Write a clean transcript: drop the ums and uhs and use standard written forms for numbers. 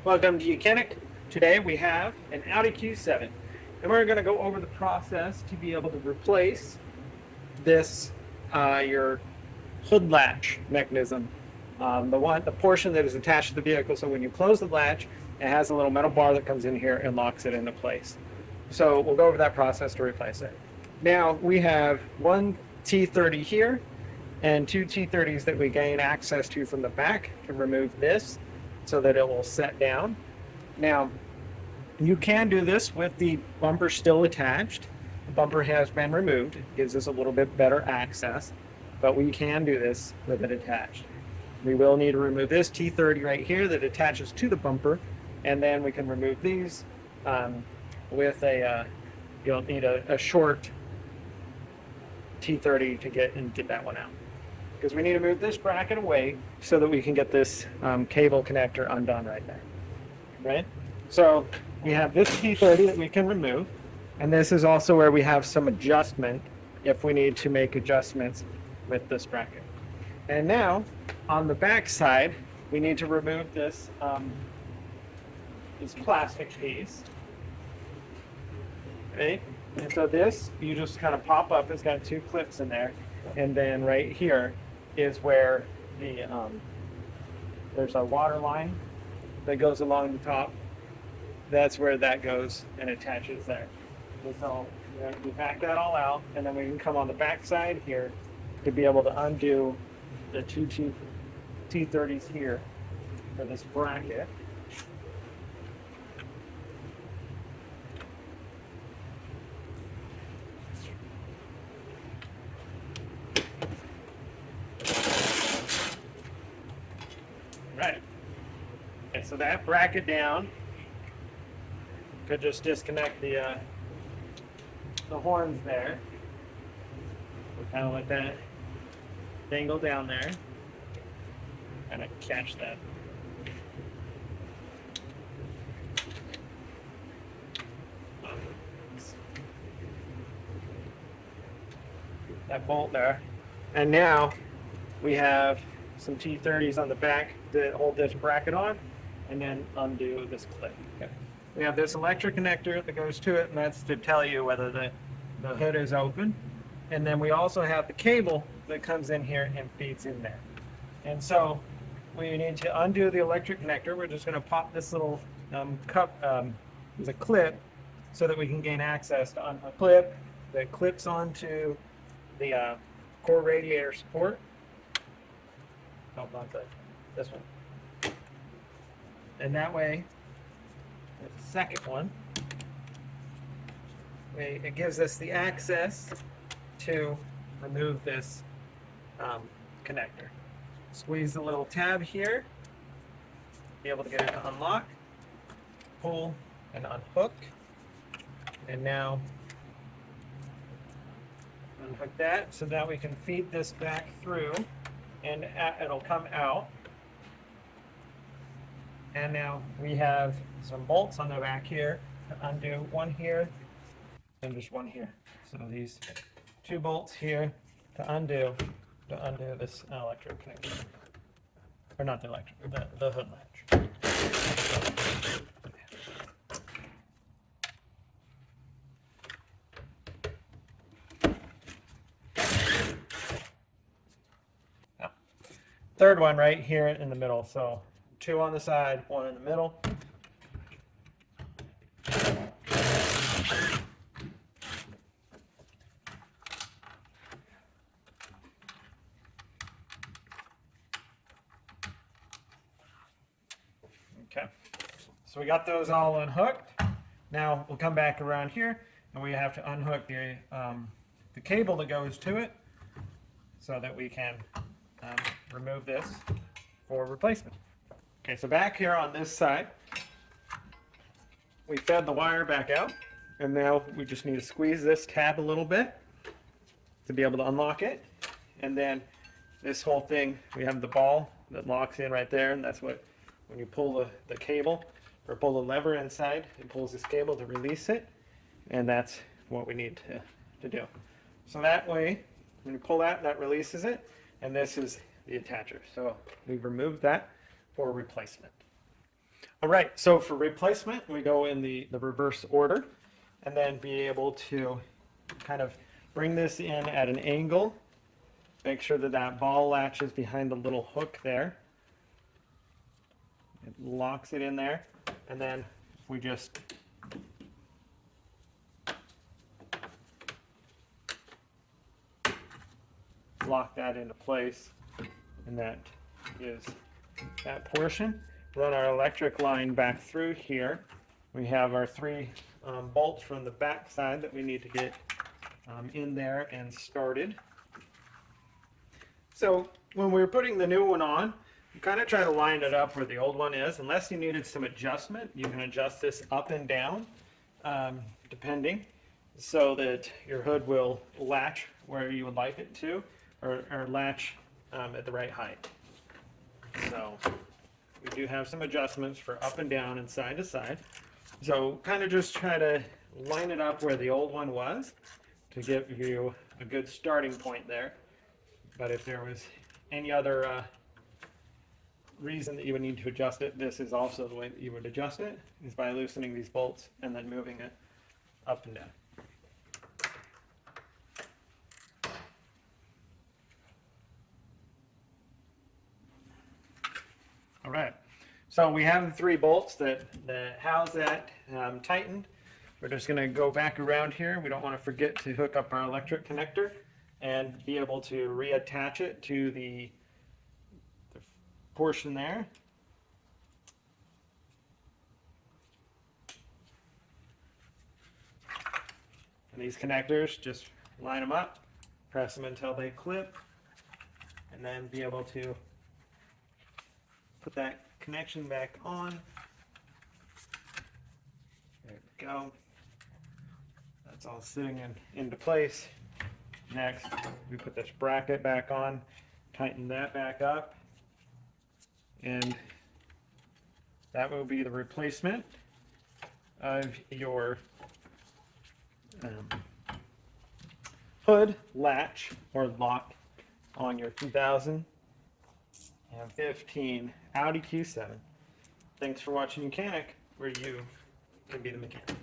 Welcome to Mechanic. Today we have an Audi Q7 and we're going to go over the process to be able to replace this your hood latch mechanism, the portion that is attached to the vehicle. So when you close the latch, it has a little metal bar that comes in here and locks it into place. So we'll go over that process to replace it. Now we have one T30 here and two T30s that we gain access to from the back to remove this so that it will set down. Now, you can do this with the bumper still attached. The bumper has been removed. It gives us a little bit better access, but we can do this with it attached. We will need to remove this T30 right here that attaches to the bumper, and then we can remove these with you'll need a short T30 to get that one out. Because we need to move this bracket away so that we can get this cable connector undone right there. Right? So we have this T30 that we can remove, and this is also where we have some adjustment if we need to make adjustments with this bracket. And now on the back side, we need to remove this plastic piece. Right? And so this, you just kind of pop up. It's got two clips in there, and then right here is where the there's a water line that goes along the top. That's where that goes and attaches there. And so we back that all out, and then we can come on the back side here to be able to undo the two T30s here for this bracket. Right. Okay, so that bracket down could just disconnect the horns there. We'll kind of let that dangle down there, kind of catch that. That bolt there, and now we have some T30s on the back to hold this bracket on, and then undo this clip. Okay. We have this electric connector that goes to it, and that's to tell you whether the hood is open. And then we also have the cable that comes in here and feeds in there. And so we need to undo the electric connector. We're just going to pop this little there's a clip so that we can gain access to a clip that clips onto the core radiator support. Oh, not this one. And that way, the second one, it gives us the access to remove this connector. Squeeze the little tab here, be able to get it to unlock, pull and unhook, and now unhook that so that we can feed this back through, and it'll come out. And now we have some bolts on the back here to undo, one here and just one here. So these two bolts here to undo this electric connector. Or not the electric, the hood latch. Now, third one right here in the middle. So two on the side, one in the middle. Okay, so we got those all unhooked. Now we'll come back around here, and we have to unhook the cable that goes to it so that we can remove this for replacement. Okay, so back here on this side, we fed the wire back out, and now we just need to squeeze this tab a little bit to be able to unlock it. And then this whole thing, we have the ball that locks in right there, and that's what, when you pull the cable or pull the lever inside, it pulls this cable to release it, and that's what we need to do. So that way, when you pull that releases it, and this is the attacher. So we've removed that for replacement. All right, so for replacement, we go in the reverse order and then be able to kind of bring this in at an angle. Make sure that that ball latches behind the little hook there. It locks it in there, and then we just lock that into place, and that is that portion. Run our electric line back through here. We have our three bolts from the back side that we need to get in there and started. So when we were putting the new one on, you kind of try to line it up where the old one is. Unless you needed some adjustment, you can adjust this up and down, depending, so that your hood will latch where you would like it to, or latch at the right height. So we do have some adjustments for up and down and side to side. So kind of just try to line it up where the old one was to give you a good starting point there. But if there was any other reason that you would need to adjust it, this is also the way that you would adjust it, is by loosening these bolts and then moving it up and down. All right, so we have the three bolts that house that tightened. We're just going to go back around here. We don't want to forget to hook up our electric connector and be able to reattach it to the portion there. And these connectors, just line them up, press them until they clip, and then be able to put that connection back on. There we go. That's all sitting into place. Next, we put this bracket back on, tighten that back up, and that will be the replacement of your hood latch or lock on your 2015 Audi Q7. Thanks for watching Mechanic, where you can be the mechanic.